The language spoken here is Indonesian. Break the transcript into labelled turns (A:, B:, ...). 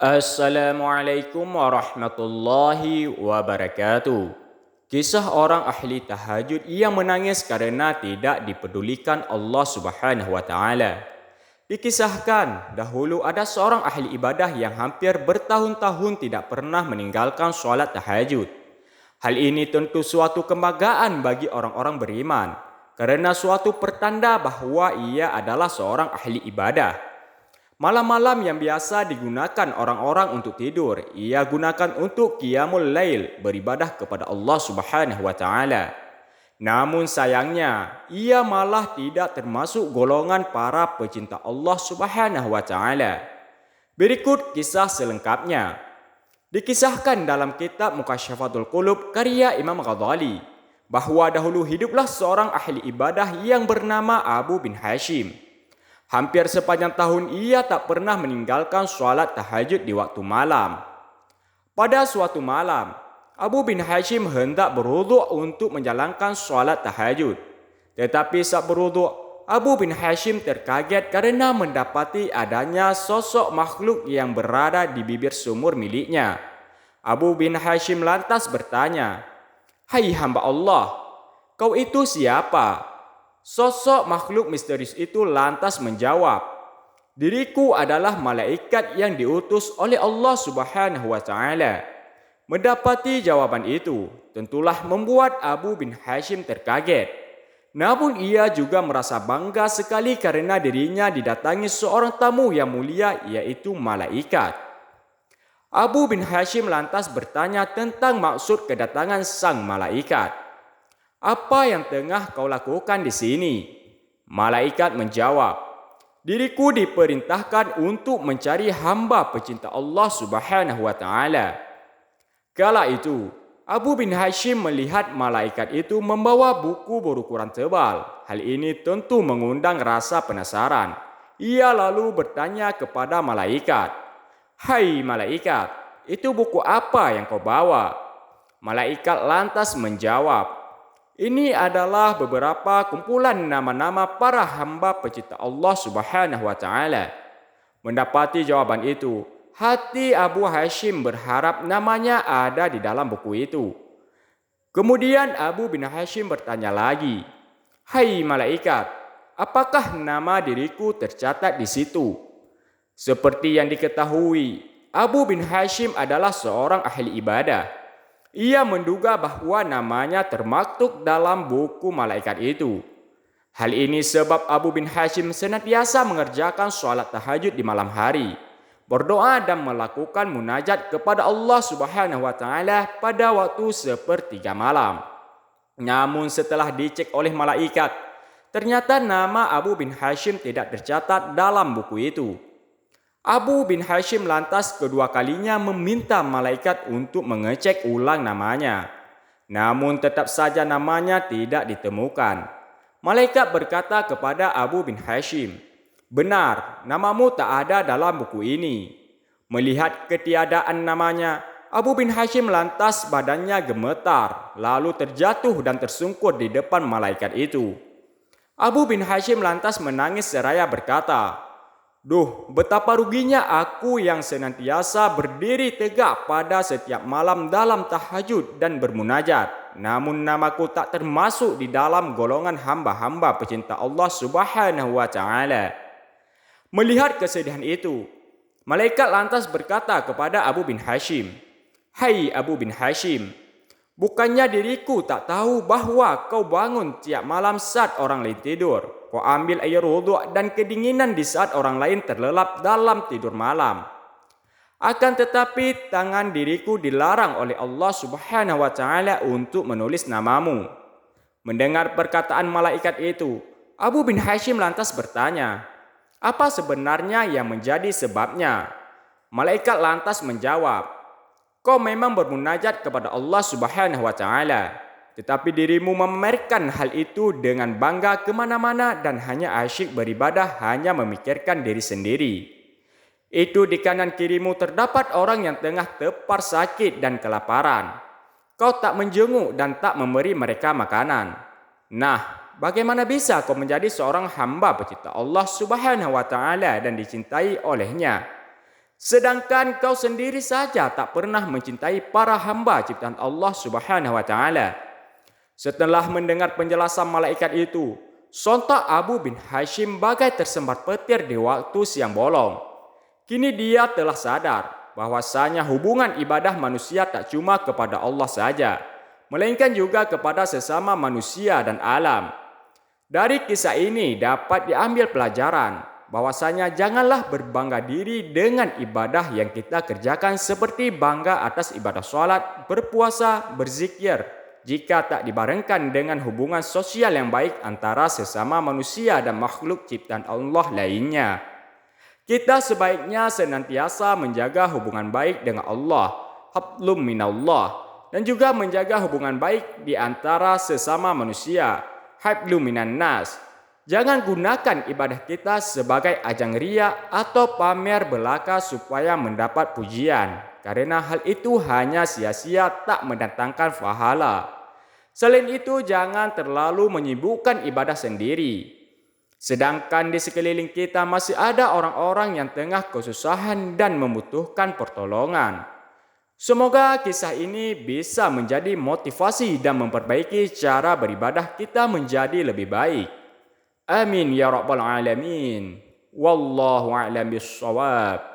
A: Assalamualaikum warahmatullahi wabarakatuh. Kisah orang ahli tahajud yang menangis karena tidak dipedulikan Allah Subhanahu wa taala. Dikisahkan dahulu ada seorang ahli ibadah yang hampir bertahun-tahun tidak pernah meninggalkan sholat tahajud. Hal ini tentu suatu kebanggaan bagi orang-orang beriman karena suatu pertanda bahwa ia adalah seorang ahli ibadah. Malam-malam yang biasa digunakan orang-orang untuk tidur, ia gunakan untuk qiyamul lail, beribadah kepada Allah Subhanahu wa taala. Namun sayangnya, ia malah tidak termasuk golongan para pecinta Allah Subhanahu wa taala. Berikut kisah selengkapnya. Dikisahkan dalam kitab Mukasyafatul Qulub karya Imam Ghazali bahwa dahulu hiduplah seorang ahli ibadah yang bernama Abu bin Hashim. Hampir sepanjang tahun ia tak pernah meninggalkan sholat tahajud di waktu malam. Pada suatu malam, Abu bin Hashim hendak berwuduk untuk menjalankan sholat tahajud. Tetapi saat berwuduk, Abu bin Hashim terkaget karena mendapati adanya sosok makhluk yang berada di bibir sumur miliknya. Abu bin Hashim lantas bertanya, "Hai hamba Allah, kau itu siapa?" Sosok makhluk misterius itu lantas menjawab, "Diriku adalah malaikat yang diutus oleh Allah Subhanahu wa taala." Mendapati jawaban itu, tentulah membuat Abu bin Hashim terkaget. Namun ia juga merasa bangga sekali karena dirinya didatangi seorang tamu yang mulia, yaitu malaikat. Abu bin Hashim lantas bertanya tentang maksud kedatangan sang malaikat. "Apa yang tengah kau lakukan di sini?" Malaikat menjawab, "Diriku diperintahkan untuk mencari hamba pecinta Allah Subhanahu wa taala." Kala itu, Abu bin Hashim melihat malaikat itu membawa buku berukuran tebal. Hal ini tentu mengundang rasa penasaran. Ia lalu bertanya kepada malaikat, "Hai malaikat, itu buku apa yang kau bawa?" Malaikat lantas menjawab, "Ini adalah beberapa kumpulan nama-nama para hamba pecinta Allah Subhanahu wa taala." Mendapati jawaban itu, hati Abu Hashim berharap namanya ada di dalam buku itu. Kemudian Abu bin Hashim bertanya lagi, "Hai malaikat, apakah nama diriku tercatat di situ?" Seperti yang diketahui, Abu bin Hashim adalah seorang ahli ibadah. Ia menduga bahwa namanya termaktub dalam buku malaikat itu. Hal ini sebab Abu bin Hashim senantiasa mengerjakan sholat tahajud di malam hari, berdoa dan melakukan munajat kepada Allah Subhanahu wa taala pada waktu sepertiga malam. Namun setelah dicek oleh malaikat, ternyata nama Abu bin Hashim tidak tercatat dalam buku itu. Abu bin Hashim lantas kedua kalinya meminta malaikat untuk mengecek ulang namanya. Namun tetap saja namanya tidak ditemukan. Malaikat berkata kepada Abu bin Hashim, "Benar, namamu tak ada dalam buku ini." Melihat ketiadaan namanya, Abu bin Hashim lantas badannya gemetar, lalu terjatuh dan tersungkur di depan malaikat itu. Abu bin Hashim lantas menangis seraya berkata, "Duh, betapa ruginya aku yang senantiasa berdiri tegak pada setiap malam dalam tahajud dan bermunajat. Namun namaku tak termasuk di dalam golongan hamba-hamba pecinta Allah Subhanahu wa taala." Melihat kesedihan itu, malaikat lantas berkata kepada Abu bin Hashim, "Hai Abu bin Hashim, bukannya diriku tak tahu bahwa kau bangun tiap malam saat orang lain tidur. Kau ambil air wudhu dan kedinginan di saat orang lain terlelap dalam tidur malam. Akan tetapi tangan diriku dilarang oleh Allah Subhanahu wa taala untuk menulis namamu." Mendengar perkataan malaikat itu, Abu bin Hashim lantas bertanya, "Apa sebenarnya yang menjadi sebabnya?" Malaikat lantas menjawab, "Kau memang bermunajat kepada Allah Subhanahu wa taala, tetapi dirimu memamerkan hal itu dengan bangga kemana-mana dan hanya asyik beribadah, hanya memikirkan diri sendiri. Itu di kanan kirimu terdapat orang yang tengah tepar sakit dan kelaparan. Kau tak menjenguk dan tak memberi mereka makanan. Nah, bagaimana bisa kau menjadi seorang hamba pecinta Allah Subhanahu wa taala dan dicintai olehnya?" Sedangkan kau sendiri saja tak pernah mencintai para hamba ciptaan Allah Subhanahu wa taala. Setelah mendengar penjelasan malaikat itu, sontak Abu bin Hashim bagai tersembar petir di waktu siang bolong. Kini dia telah sadar bahwasanya hubungan ibadah manusia tak cuma kepada Allah saja, melainkan juga kepada sesama manusia dan alam. Dari kisah ini dapat diambil pelajaran bahwasanya janganlah berbangga diri dengan ibadah yang kita kerjakan seperti bangga atas ibadah sholat, berpuasa, berzikir, jika tak dibarengkan dengan hubungan sosial yang baik antara sesama manusia dan makhluk ciptaan Allah lainnya. Kita sebaiknya senantiasa menjaga hubungan baik dengan Allah, hablum minallah, dan juga menjaga hubungan baik di antara sesama manusia, hablum minan nas. Jangan gunakan ibadah kita sebagai ajang riya atau pamer belaka supaya mendapat pujian, karena hal itu hanya sia-sia tak mendatangkan pahala. Selain itu, jangan terlalu menyibukkan ibadah sendiri. Sedangkan di sekeliling kita masih ada orang-orang yang tengah kesusahan dan membutuhkan pertolongan. Semoga kisah ini bisa menjadi motivasi dan memperbaiki cara beribadah kita menjadi lebih baik. Amin ya rabbal alamin. Wallahu a'lam bissawab.